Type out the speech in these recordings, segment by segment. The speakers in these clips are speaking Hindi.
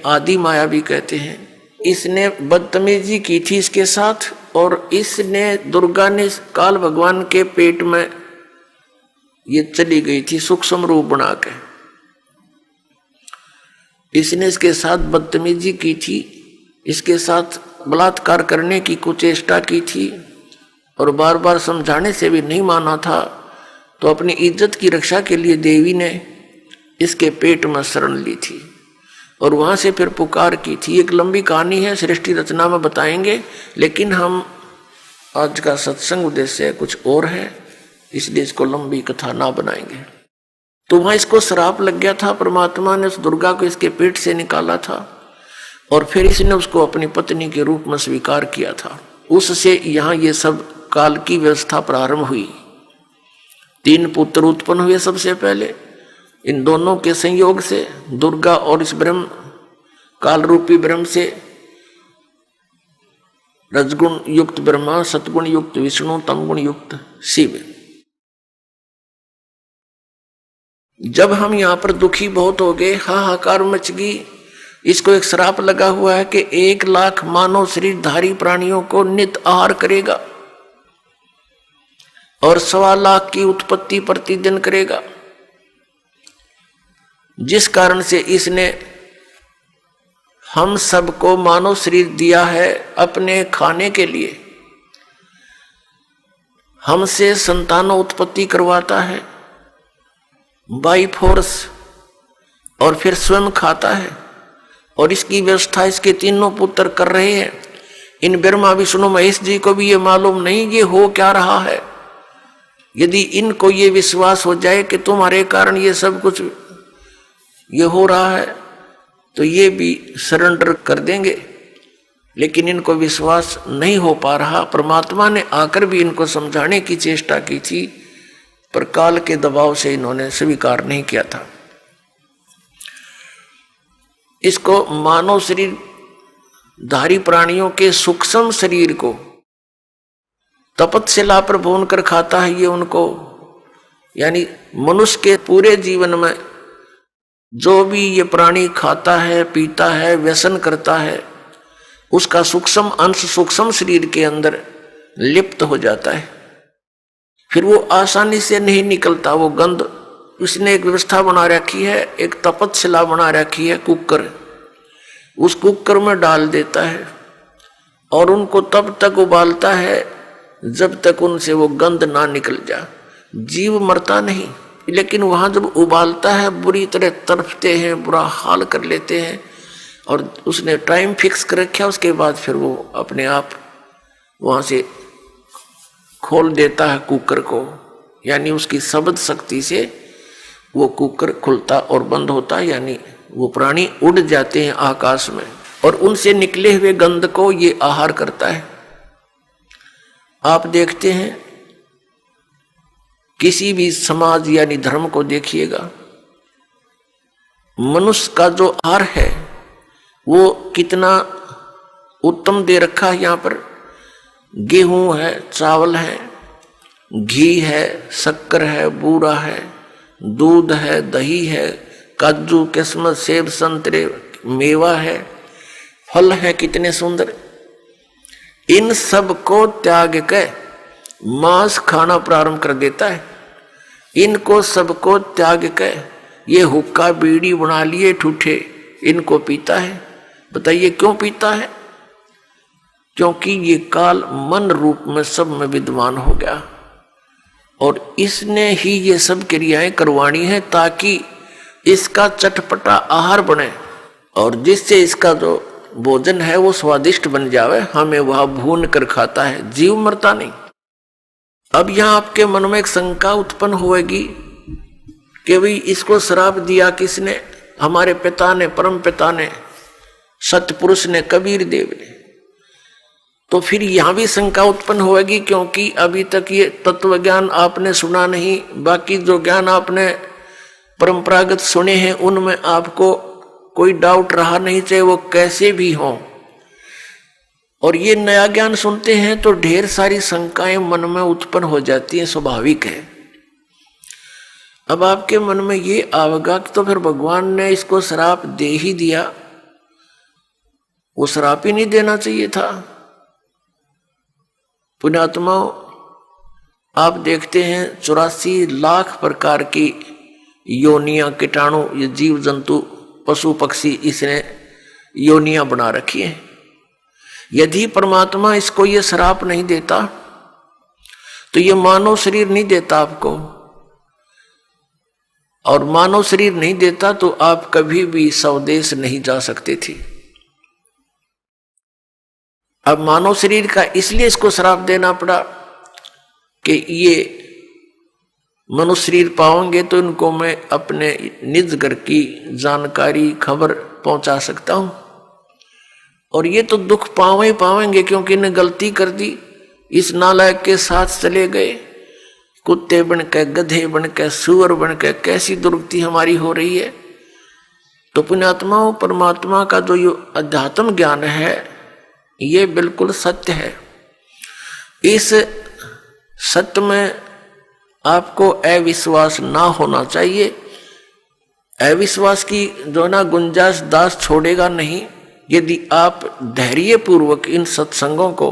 आदि माया भी कहते हैं। इसने बदतमीजी की थी इसके साथ, और इसने दुर्गा ने काल भगवान के पेट में ये चली गई थी सूक्ष्म रूप बना के। इसने इसके साथ बदतमीजी की थी, इसके साथ बलात्कार करने की कुचेष्टा की थी, और बार बार समझाने से भी नहीं माना था। तो अपनी इज्जत की रक्षा के लिए देवी ने इसके पेट में शरण ली थी, और वहां से फिर पुकार की थी। एक लंबी कहानी है, सृष्टि रचना में बताएंगे, लेकिन हम आज का सत्संग उद्देश्य कुछ और है, इसलिए इसको लंबी कथा ना बनाएंगे। तो वहां इसको श्राप लग गया था, परमात्मा ने उस दुर्गा को इसके पेट से निकाला था, और फिर इसने उसको अपनी पत्नी के रूप में स्वीकार किया था। उससे यहाँ ये सब काल की व्यवस्था प्रारंभ हुई। 3 पुत्र उत्पन्न हुए सबसे पहले। इन दोनों के संयोग से दुर्गा और इस ब्रह्म काल रूपी ब्रह्म से रजगुण युक्त ब्रह्मा, सतगुण युक्त विष्णु, तमगुण युक्त शिव। जब हम यहाँ पर दुखी बहुत हो गए, हाहाकार मच गई, इसको एक श्राप लगा हुआ है कि 1 लाख मानव शरीरधारी प्राणियों को नित आहार करेगा, और 1.25 लाख की उत्पत्ति प्रतिदिन करेगा। जिस कारण से इसने हम सबको मानव शरीर दिया है अपने खाने के लिए। हमसे संतानों उत्पत्ति करवाता है बाई फोर्स, और फिर स्वयं खाता है, और इसकी व्यवस्था इसके तीनों पुत्र कर रहे हैं। इन ब्रह्मा विष्णु महेश जी को भी ये मालूम नहीं ये हो क्या रहा है। यदि इनको ये विश्वास हो जाए कि तुम्हारे कारण ये सब कुछ ये हो रहा है, तो ये भी सरेंडर कर देंगे, लेकिन इनको विश्वास नहीं हो पा रहा। परमात्मा ने आकर भी इनको समझाने की चेष्टा की थी, पर काल के दबाव से इन्होंने स्वीकार नहीं किया था। इसको मानव शरीर धारी प्राणियों के सूक्ष्म शरीर को तपस्या पर भोन कर खाता है ये उनको, यानी मनुष्य के पूरे जीवन में जो भी ये प्राणी खाता है, पीता है, व्यसन करता है, उसका सूक्ष्म अंश सूक्ष्म शरीर के अंदर लिप्त हो जाता है। फिर वो आसानी से नहीं निकलता वो गंध। उसने एक व्यवस्था बना रखी है, एक तपस्या बना रखी है, कुकर। उस कुकर में डाल देता है और उनको तब तक उबालता है जब तक उनसे वो गंध ना निकल जा। जीव मरता नहीं, लेकिन वहां जब उबालता है बुरी तरह तड़पते हैं, बुरा हाल कर लेते हैं, और उसने टाइम फिक्स कर रखा। उसके बाद फिर वो अपने आप वहां से खोल देता है कुकर को, यानी उसकी शब्द शक्ति से वो कुकर खुलता और बंद होता है, यानी वो प्राणी उड़ जाते हैं आकाश में, और उनसे निकले हुए गंध को ये आहार करता है। आप देखते हैं किसी भी समाज यानी धर्म को देखिएगा, मनुष्य का जो आहार है वो कितना उत्तम दे रखा है। यहाँ पर गेहूं है, चावल है, घी है, शक्कर है, बूरा है, दूध है, दही है, काजू, किस्मत, सेब, संतरे, मेवा है, फल है, कितने सुंदर। इन सब को त्याग के मांस खाना प्रारंभ कर देता है। इनको सबको त्याग के ये हुक्का बीड़ी बना लिए ठूठे, इनको पीता है। बताइए क्यों पीता है? क्योंकि ये काल मन रूप में सब में विद्वान हो गया, और इसने ही ये सब क्रियाएं करवानी है ताकि इसका चटपटा आहार बने, और जिससे इसका जो भोजन है वो स्वादिष्ट बन जावे। हमें वह भून कर खाता है, जीव मरता नहीं। अब यहां आपके मन में एक शंका उत्पन्न होगी कि भाई इसको श्राप दिया किसने? हमारे पिता ने, परम पिता ने, सतपुरुष ने, कबीर देव ने। तो फिर यहां भी शंका उत्पन्न होगी, क्योंकि अभी तक ये तत्व ज्ञान आपने सुना नहीं। बाकी जो ज्ञान आपने परंपरागत सुने हैं उनमें आपको कोई डाउट रहा नहीं, चाहे वो कैसे भी हो। और ये नया ज्ञान सुनते हैं तो ढेर सारी शंकाएं मन में उत्पन्न हो जाती हैं, स्वाभाविक है। अब आपके मन में ये आवेगा कि तो फिर भगवान ने इसको श्राप दे ही दिया वो श्राप ही नहीं देना चाहिए था। पुण्यात्माओं, आप देखते हैं 84 लाख प्रकार की योनियां, कीटाणु, ये जीव जंतु, पशु पक्षी, इसने योनियां बना रखी हैं। यदि परमात्मा इसको ये श्राप नहीं देता तो ये मानव शरीर नहीं देता आपको, और मानव शरीर नहीं देता तो आप कभी भी स्वदेश नहीं जा सकते थे। अब मानव शरीर का इसलिए इसको श्राप देना पड़ा कि ये मनुष्य शरीर पाओगे तो इनको मैं अपने निज घर की जानकारी, खबर पहुंचा सकता हूं, और ये तो दुख पावेंगे क्योंकि इन्हें गलती कर दी, इस नालायक के साथ चले गए, कुत्ते बन के, गधे बन के, सुअर बन के, कैसी दुर्गति हमारी हो रही है। तो पुण्यात्माओं, परमात्मा का जो ये अध्यात्म ज्ञान है ये बिल्कुल सत्य है। इस सत्य में आपको अविश्वास ना होना चाहिए। अविश्वास की जो ना गुंजाइश दास छोड़ेगा नहीं। यदि आप धैर्य पूर्वक इन सत्संगों को,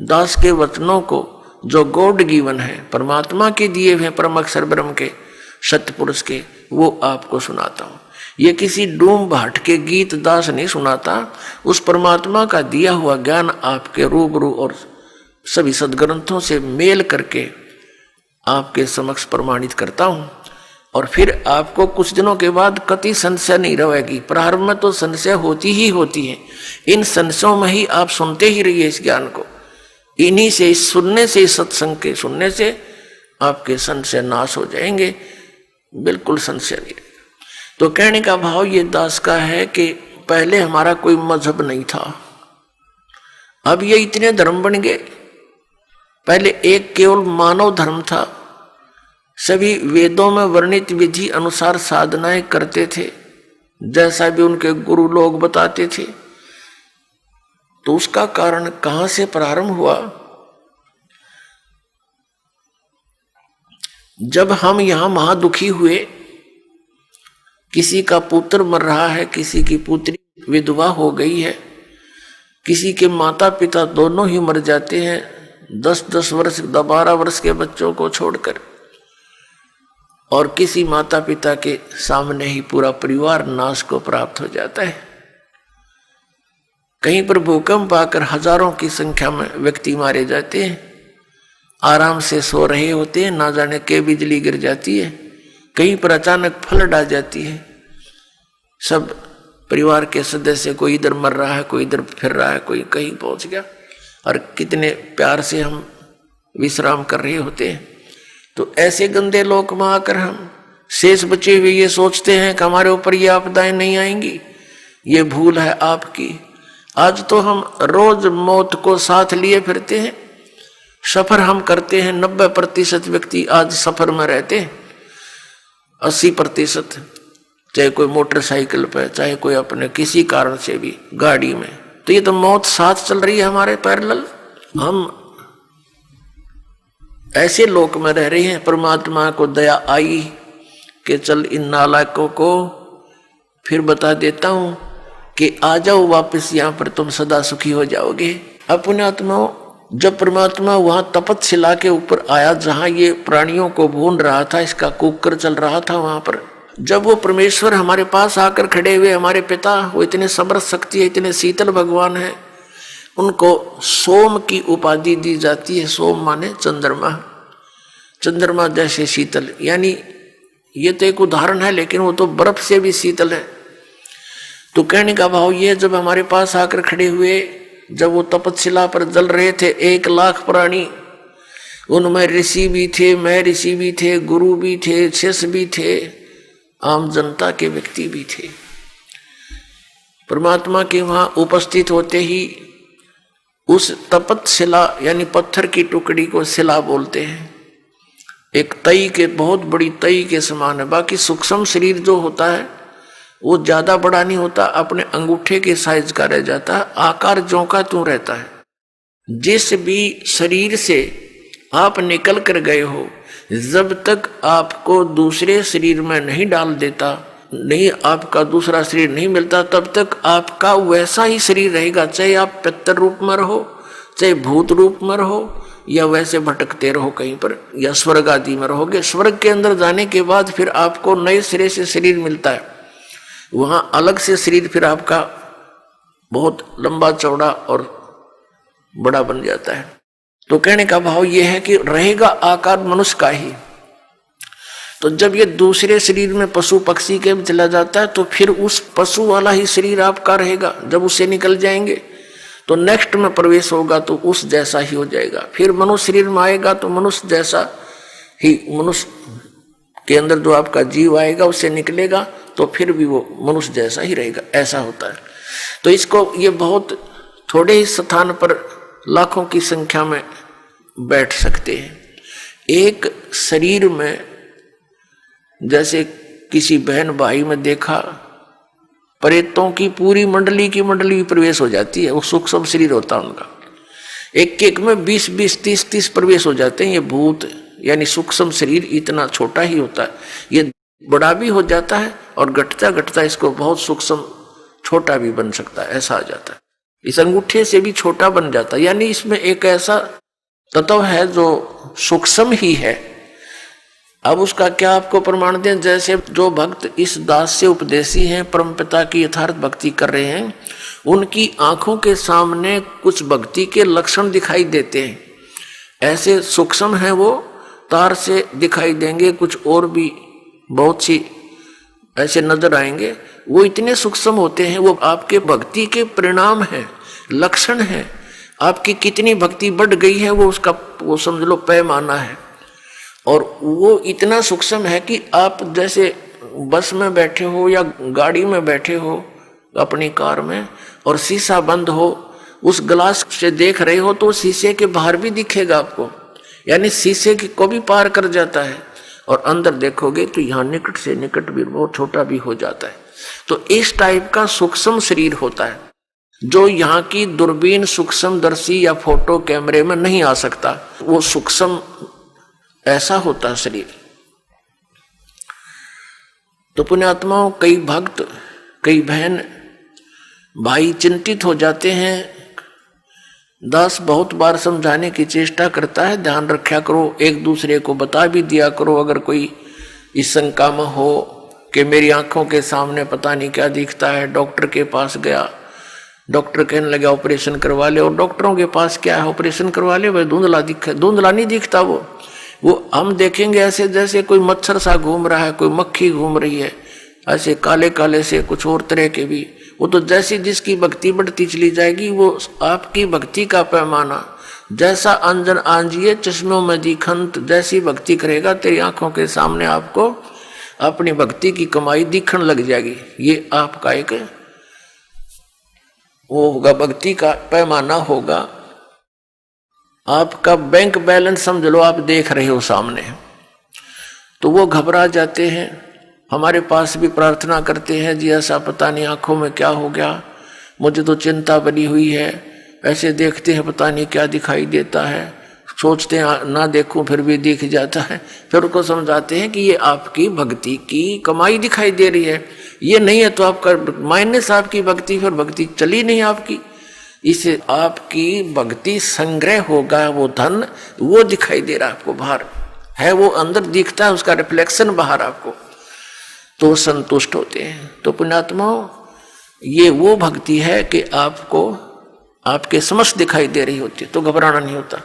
दास के वचनों को, जो गॉड गिवन है, परमात्मा के दिए हुए परम अक्षर ब्रह्म के, सतपुरुष के, वो आपको सुनाता हूं। ये किसी डूम भाट के गीत दास नहीं सुनाता, उस परमात्मा का दिया हुआ ज्ञान आपके रूबरू और सभी सदग्रंथों से मेल करके आपके समक्ष प्रमाणित करता हूं। और फिर आपको कुछ दिनों के बाद कति संशय नहीं रहेगी। प्रारंभ में तो संशय होती ही होती है, इन संशयों में ही आप सुनते ही रहिए इस ज्ञान को। इन्हीं से, इस सुनने से, इस सत्संग के सुनने से आपके संशय नाश हो जाएंगे, बिल्कुल संशय नहीं रहेगा। तो कहने का भाव ये दास का है कि पहले हमारा कोई मजहब नहीं था, अब ये इतने धर्म बन गए। पहले एक केवल मानव धर्म था, सभी वेदों में वर्णित विधि अनुसार साधनाएं करते थे, जैसा भी उनके गुरु लोग बताते थे। तो उसका कारण कहां से प्रारंभ हुआ? जब हम यहां महादुखी हुए, किसी का पुत्र मर रहा है, किसी की पुत्री विधवा हो गई है, किसी के माता पिता दोनों ही मर जाते हैं 10-10 वर्ष, 12 वर्ष के बच्चों को छोड़कर, और किसी माता पिता के सामने ही पूरा परिवार नाश को प्राप्त हो जाता है। कहीं पर भूकंप आकर हजारों की संख्या में व्यक्ति मारे जाते हैं, आराम से सो रहे होते हैं, ना जाने के बिजली गिर जाती है, कहीं पर अचानक फ्लड आ जाती है, सब परिवार के सदस्य, कोई इधर मर रहा है, कोई इधर फिर रहा है, कोई कहीं पहुंच गया, और कितने प्यार से हम विश्राम कर रहे होते हैं। तो ऐसे गंदे लोक में आकर हम शेष बचे हुए ये सोचते हैं कि हमारे ऊपर ये आपदाएं नहीं आएंगी। ये भूल है आपकी। आज तो हम रोज मौत को साथ लिए फिरते हैं, सफर हम करते हैं। 90% व्यक्ति आज सफर में रहते हैं, 80% चाहे कोई मोटरसाइकिल पे, चाहे कोई अपने किसी कारण से भी गाड़ी में। तो ये तो मौत साथ चल रही है हमारे पैरेलल। हम ऐसे लोक में रह रहे हैं। परमात्मा को दया आई कि चल इन नालायकों को फिर बता देता हूं कि आ जाओ वापस यहां पर, तुम सदा सुखी हो जाओगे। अपने आत्माओं, जब परमात्मा वहां तपतशिला के ऊपर आया, जहां ये प्राणियों को भून रहा था, इसका कुकर चल रहा था, वहां पर जब वो परमेश्वर हमारे पास आकर खड़े हुए, हमारे पिता, वो इतने समर्थ शक्ति है, इतने शीतल भगवान है, उनको सोम की उपाधि दी जाती है। सोम माने चंद्रमा, चंद्रमा जैसे शीतल। यानी ये तो एक उदाहरण है, लेकिन वो तो बर्फ से भी शीतल है। तो कहने का भाव ये, जब हमारे पास आकर खड़े हुए, जब वो तपतशिला पर जल रहे थे 1 लाख प्राणी, उनमें ऋषि भी थे, मैं ऋषि भी थे, गुरु भी थे, शिष्य भी थे, आम जनता के व्यक्ति भी थे। परमात्मा के वहां उपस्थित होते ही उस तपतशिला यानी पत्थर की टुकड़ी को शिला बोलते हैं। एक तई के, बहुत बड़ी तई के समान है। बाकी सूक्ष्म शरीर जो होता है वो ज्यादा बड़ा नहीं होता, अपने अंगूठे के साइज का रह जाता है, आकार ज्यों का त्यों रहता है। जिस भी शरीर से आप निकल कर गए हो, जब तक आपको दूसरे शरीर में नहीं डाल देता, नहीं आपका दूसरा शरीर नहीं मिलता तब तक आपका वैसा ही शरीर रहेगा, चाहे आप पितर रूप में रहो, चाहे भूत रूप में रहो, या वैसे भटकते रहो कहीं पर, या स्वर्ग आदि में रहोगे। स्वर्ग के अंदर जाने के बाद फिर आपको नए सिरे से शरीर मिलता है, वहां अलग से शरीर फिर आपका बहुत लंबा चौड़ा और बड़ा बन जाता है। तो कहने का भाव यह है कि रहेगा आकार मनुष्य का ही। तो जब ये दूसरे शरीर में पशु पक्षी के में चला जाता है तो फिर उस पशु वाला ही शरीर आपका रहेगा। जब उससे निकल जाएंगे तो नेक्स्ट में प्रवेश होगा तो उस जैसा ही हो जाएगा। फिर मनुष्य शरीर में आएगा तो मनुष्य जैसा ही, मनुष्य के अंदर जो आपका जीव आएगा उससे निकलेगा तो फिर भी वो मनुष्य जैसा ही रहेगा, ऐसा होता है। तो इसको ये बहुत थोड़े ही स्थान पर लाखों की संख्या में बैठ सकते हैं। एक शरीर में जैसे किसी बहन भाई में देखा प्रेतों की पूरी मंडली की मंडली प्रवेश हो जाती है, वो सूक्ष्म शरीर होता है उनका। एक एक में 20-20, 30-30 प्रवेश हो जाते हैं। ये भूत यानी सूक्ष्म शरीर इतना छोटा ही होता है, ये बड़ा भी हो जाता है और घटता घटता इसको बहुत सूक्ष्म छोटा भी बन सकता है, ऐसा आ जाता है। इस अंगूठे से भी छोटा बन जाता है, यानी इसमें एक ऐसा तत्व है जो सूक्ष्म ही है। अब उसका क्या आपको प्रमाण दें? जैसे जो भक्त इस दास से उपदेशी हैं, परमपिता की यथार्थ भक्ति कर रहे हैं, उनकी आंखों के सामने कुछ भक्ति के लक्षण दिखाई देते हैं। ऐसे सूक्ष्म हैं वो, तार से दिखाई देंगे, कुछ और भी बहुत सी ऐसे नजर आएंगे। वो इतने सूक्ष्म होते हैं, वो आपके भक्ति के परिणाम हैं, लक्षण हैं। आपकी कितनी भक्ति बढ़ गई है वो उसका वो समझ लो पैमाना है। और वो इतना सूक्ष्म है कि आप जैसे बस में बैठे हो या गाड़ी में बैठे हो अपनी कार में और शीशा बंद हो, उस ग्लास से देख रहे हो तो शीशे के बाहर भी दिखेगा आपको, यानी शीशे को भी पार कर जाता है। और अंदर देखोगे तो यहाँ निकट से निकट भी बहुत छोटा भी हो जाता है। तो इस टाइप का सूक्ष्म शरीर होता है जो यहाँ की दूरबीन सूक्ष्मदर्शी या फोटो कैमरे में नहीं आ सकता। वो सूक्ष्म ऐसा होता है शरीर। तो पुण्यात्माओं, कई भक्त कई बहन भाई चिंतित हो जाते हैं। दास बहुत बार समझाने की चेष्टा करता है, ध्यान रखा करो, एक दूसरे को बता भी दिया करो। अगर कोई इस शंका में हो कि मेरी आंखों के सामने पता नहीं क्या दिखता है, डॉक्टर के पास गया, डॉक्टर कहने लगा ऑपरेशन करवा ले। और डॉक्टरों के पास क्या है, ऑपरेशन करवा ले, वह धुंधला दिखा, धुंधला नहीं दिखता। वो हम देखेंगे ऐसे जैसे कोई मच्छर सा घूम रहा है, कोई मक्खी घूम रही है, ऐसे काले काले से कुछ और तरह के भी। वो तो जैसी जिसकी भक्ति बढ़ती चली जाएगी, वो आपकी भक्ति का पैमाना जैसा अंजन आंजिए चश्मों में दिखंत, जैसी भक्ति करेगा तेरी आंखों के सामने आपको अपनी भक्ति की कमाई दिखने लग जाएगी। ये आपका एक वो होगा, भक्ति का पैमाना होगा। आपका बैंक बैलेंस समझ लो आप देख रहे हो सामने, तो वो घबरा जाते हैं, हमारे पास भी प्रार्थना करते हैं, जी ऐसा पता नहीं आंखों में क्या हो गया, मुझे तो चिंता बनी हुई है। ऐसे देखते हैं पता नहीं क्या दिखाई देता है, सोचते हैं ना देखूं फिर भी दिख जाता है। फिर उनको समझाते हैं कि ये आपकी भक्ति की कमाई दिखाई दे रही है, ये नहीं है तो आपका माइनस आपकी भक्ति, फिर भक्ति चली नहीं आपकी। इसे आपकी भक्ति संग्रह होगा, वो धन वो दिखाई दे रहा है आपको, बाहर है वो अंदर दिखता है, उसका रिफ्लेक्शन बाहर आपको, तो संतुष्ट होते हैं। तो पुण्यात्माओं, ये वो भक्ति है कि आपको आपके समक्ष दिखाई दे रही होती है तो घबराना नहीं होता।